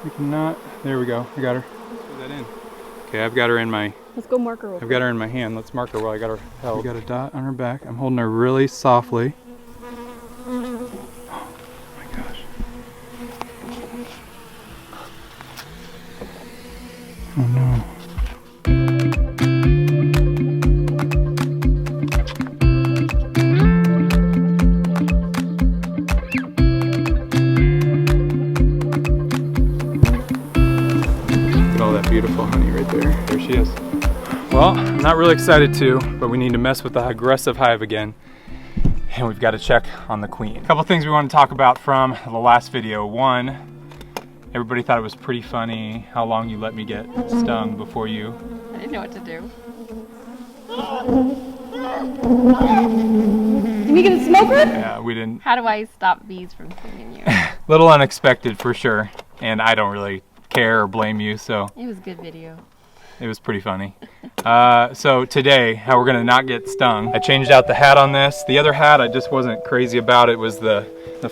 We cannot. There we go. I got her. Let's put that in. Okay, I've got her in my. Let's go mark her. I've got her in my hand. Let's mark her while I got her held. We got a dot on her back. I'm holding her really softly. Oh my gosh. Oh no. Beautiful honey right there. There she is. Well, I'm not really excited to, but we need to mess with the aggressive hive again. And we've got to check on the queen. A couple things we want to talk about from the last video. One, everybody thought it was pretty funny how long you let me get stung before you. I didn't know what to do. Can you get a smoker? Yeah, we didn't. How do I stop bees from stinging you? Little unexpected for sure. And I don't really care or blame you, so it was a good video. It was pretty funny. So today, how we're gonna not get stung. I changed out the hat on this. The other hat I just wasn't crazy about. It was the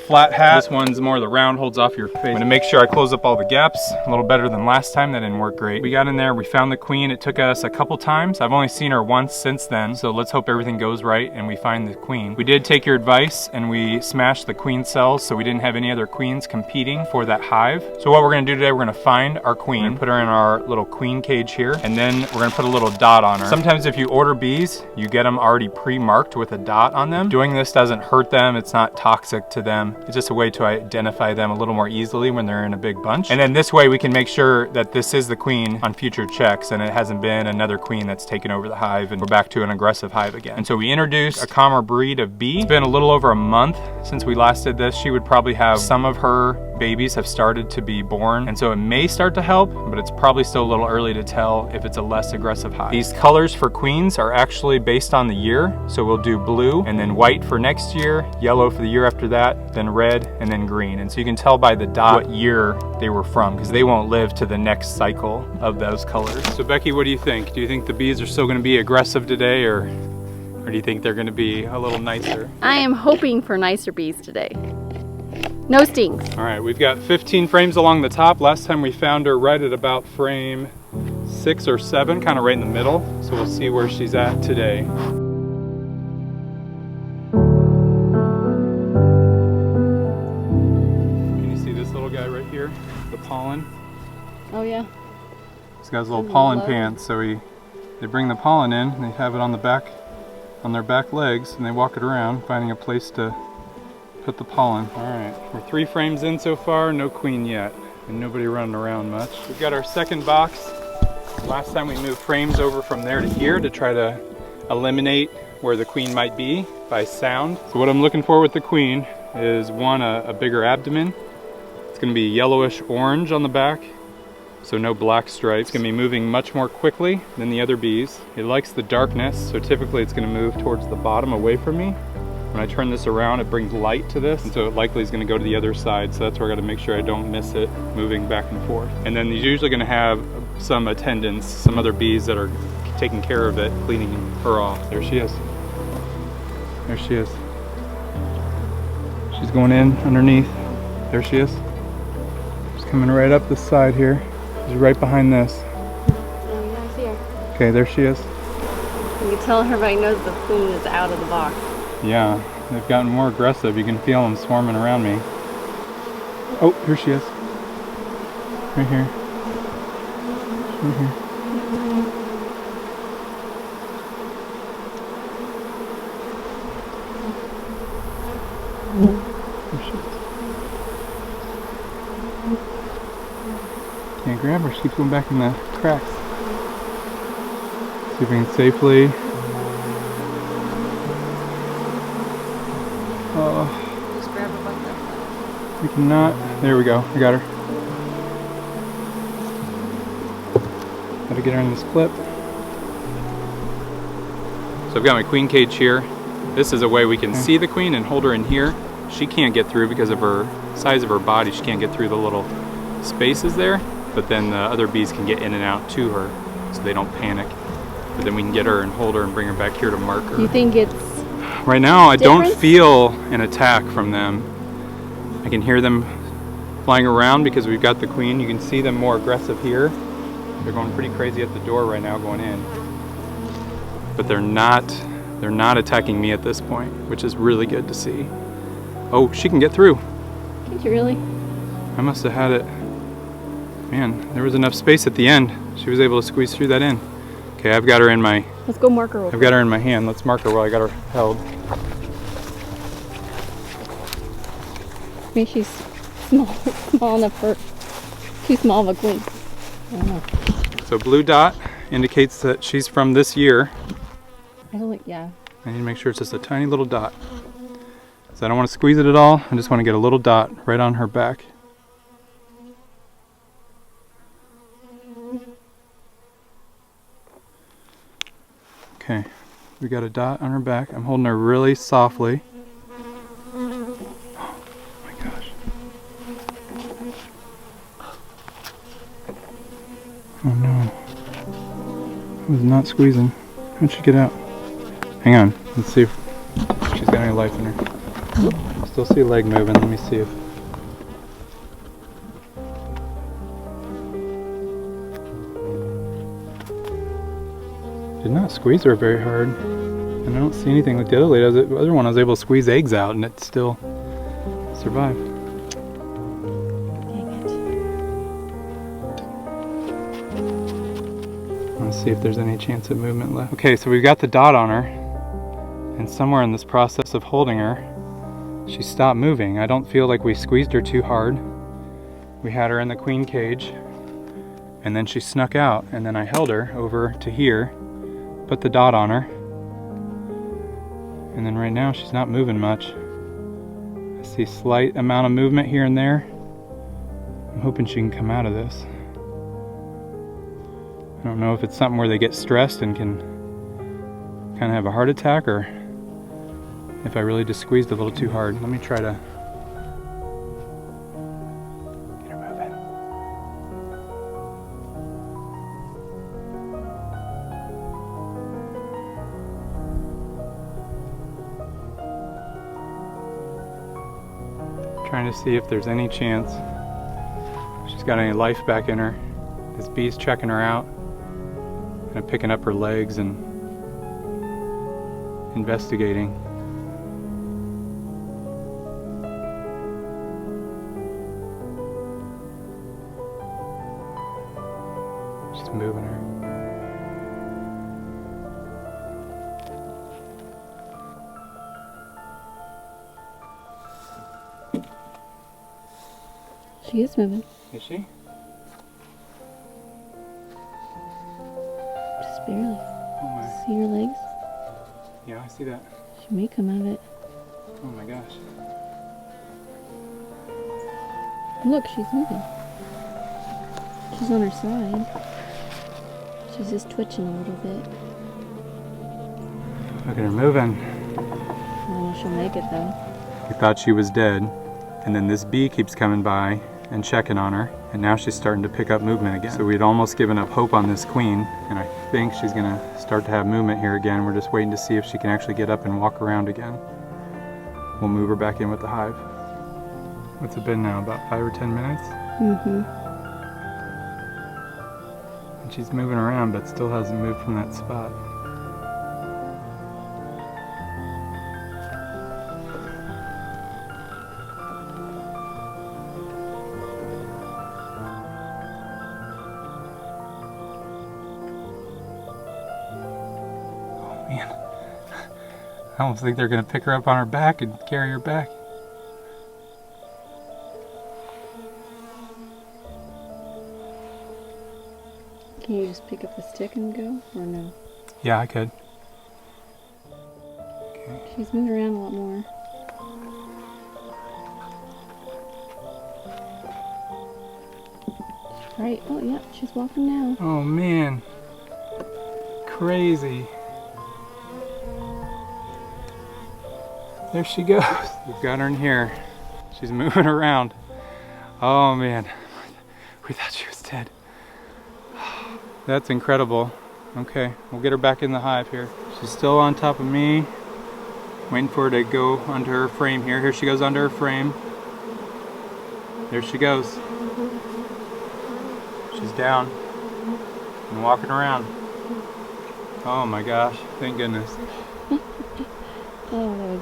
flat hat. This one's more the round, holds off your face. I'm gonna make sure I close up all the gaps a little better than last time. That didn't work great. We got in there, we found the queen. It took us a couple times. I've only seen her once since then, so let's hope everything goes right and we find the queen. We did take your advice and we smashed the queen cells so we didn't have any other queens competing for that hive. So what we're gonna do today, we're gonna find our queen, and put her in our little queen cage here, and then we're gonna put a little dot on her. Sometimes if you order bees, you get them already pre-marked with a dot on them. Doing this doesn't hurt them, it's not toxic to them. It's just a way to identify them a little more easily when they're in a big bunch. And then this way we can make sure that this is the queen on future checks and it hasn't been another queen that's taken over the hive and we're back to an aggressive hive again. And so we introduced a calmer breed of bee. It's been a little over a month since we last did this. She would probably have some of her babies have started to be born, and so it may start to help, but it's probably still a little early to tell if it's a less aggressive hive. These colors for queens are actually based on the year, so we'll do blue and then white for next year, yellow for the year after that, then red and then green. And so you can tell by the dot what year they were from, because they won't live to the next cycle of those colors. So Becky, what do you think? Do you think the bees are still going to be aggressive today, or do you think they're going to be a little nicer? I am hoping for nicer bees today. No stings. All right, we've got 15 frames along the top. Last time we found her right at about frame 6 or 7, kind of right in the middle. So we'll see where she's at today. Can you see this little guy right here? The pollen. Oh yeah. He's got his little pollen pants. So they bring the pollen in, and they have it on the back, on their back legs, and they walk it around, finding a place to put the pollen. All right, we're 3 frames in so far, no queen yet, and nobody running around much. We've got our second box. Last time we moved frames over from there to here to try to eliminate where the queen might be by sound. So what I'm looking for with the queen is one, a bigger abdomen. It's gonna be yellowish orange on the back, so no black stripes. It's gonna be moving much more quickly than the other bees. It likes the darkness, so typically it's gonna move towards the bottom away from me. When I turn this around, it brings light to this, and so it likely is going to go to the other side, so that's where I got to make sure I don't miss it moving back and forth. And then he's usually going to have some attendants, some other bees that are taking care of it, cleaning her off. There she is. There she is. She's going in underneath. There she is. She's coming right up this side here. She's right behind this. Oh, yeah, I see her. Okay, there she is. You can tell everybody knows the queen is out of the box. Yeah, they've gotten more aggressive. You can feel them swarming around me. Oh, here she is. Right here. Right here. There she is. Can't grab her. She keeps going back in the cracks. See if we can safely. Just grab her butt there. We cannot. There we go. I got her. Gotta get her in this clip. So I've got my queen cage here. This is a way we can see the queen and hold her in here. She can't get through because of her size of her body. She can't get through the little spaces there. But then the other bees can get in and out to her, so they don't panic. But then we can get her and hold her and bring her back here to mark her. Do you think it's Right now, I different? don't feel an attack from them. I can hear them flying around because we've got the queen. You can see them more aggressive here. They're going pretty crazy at the door right now going in. But they're not attacking me at this point, which is really good to see. Oh, she can get through. Did you really? I must have had it. Man, there was enough space at the end. She was able to squeeze through that in. Okay, I've got her in my... Let's go mark her. I've got her in my hand. Let's mark her while I got her held. Maybe she's small enough for too small of a queen. I don't know. So blue dot indicates that she's from this year. I don't think, yeah. I need to make sure it's just a tiny little dot. So I don't want to squeeze it at all. I just want to get a little dot right on her back. Okay, we got a dot on her back. I'm holding her really softly. Oh my gosh. Oh no. I was not squeezing. How'd she get out? Hang on, let's see if she's got any life in her. Still see a leg moving, let me see if... Did not squeeze her very hard. And I don't see anything like the other lady. The other one I was able to squeeze eggs out and it still survived. Dang it. Let's see if there's any chance of movement left. Okay, so we've got the dot on her. And somewhere in this process of holding her, she stopped moving. I don't feel like we squeezed her too hard. We had her in the queen cage. And then she snuck out. And then I held her over to here. Put the dot on her, and then right now she's not moving much. I see slight amount of movement here and there. I'm hoping she can come out of this. I don't know if it's something where they get stressed and can kind of have a heart attack, or if I really just squeezed a little too hard. Let me try to get her moving. Trying to see if there's any chance she's got any life back in her. This bee's checking her out, kind of picking up her legs and investigating. She's moving her. She is moving. Is she? Just barely. Oh my. See her legs? Yeah, I see that. She may come out of it. Oh my gosh. Look, she's moving. She's on her side. She's just twitching a little bit. Look at her moving. I don't know if she'll make it though. We thought she was dead, and then this bee keeps coming by and checking on her, and now she's starting to pick up movement again. So we'd almost given up hope on this queen, and I think she's gonna start to have movement here again. We're just waiting to see if she can actually get up and walk around again. We'll move her back in with the hive. What's it been now, about 5 or 10 minutes? Mm-hmm. And she's moving around, but still hasn't moved from that spot. Man, I almost think they're gonna pick her up on her back and carry her back. Can you just pick up the stick and go, or no? Yeah, I could. Okay. She's moving around a lot more. Right, oh yeah, she's walking now. Oh man, crazy. There she goes. We've got her in here. She's moving around. Oh man, we thought she was dead. That's incredible. Okay, we'll get her back in the hive here. She's still on top of me. Waiting for her to go under her frame here. Here she goes under her frame. There she goes. She's down and walking around. Oh my gosh, thank goodness. Oh,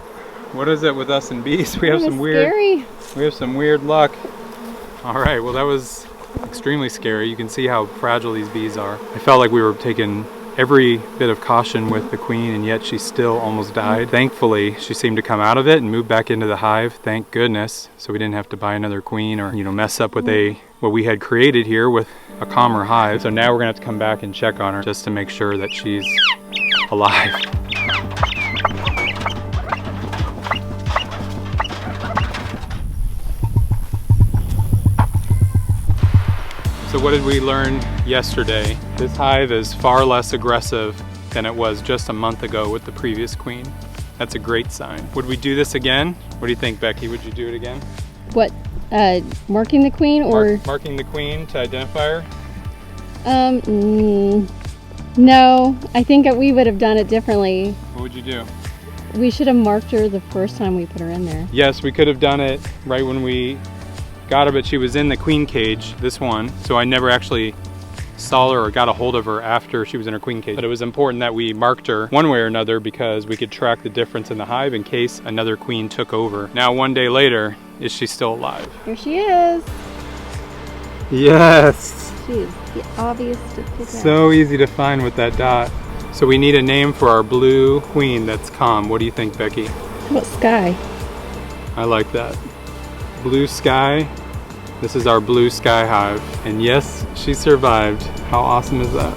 What is it with us and bees? We have some weird luck. All right, well that was extremely scary. You can see how fragile these bees are. I felt like we were taking every bit of caution with the queen, and yet she still almost died. Thankfully, she seemed to come out of it and move back into the hive, thank goodness. So we didn't have to buy another queen or, mess up what we had created here with a calmer hive. So now we're gonna have to come back and check on her just to make sure that she's alive. So what did we learn yesterday? This hive is far less aggressive than it was just a month ago with the previous queen. That's a great sign. Would we do this again? What do you think, Becky? Would you do it again? what? Marking the queen or marking the queen to identify her? No. I think that we would have done it differently. What would you do? We should have marked her the first time we put her in there. Yes, we could have done it right when we got her, but she was in the queen cage, this one, so I never actually saw her or got a hold of her after she was in her queen cage. But it was important that we marked her one way or another because we could track the difference in the hive in case another queen took over. Now, one day later, is she still alive? Here she is. Yes! She is obvious to pick out. So easy to find with that dot. So we need a name for our blue queen that's calm. What do you think, Becky? What sky? I like that. Blue sky. This is our blue sky hive. And yes, she survived. How awesome is that?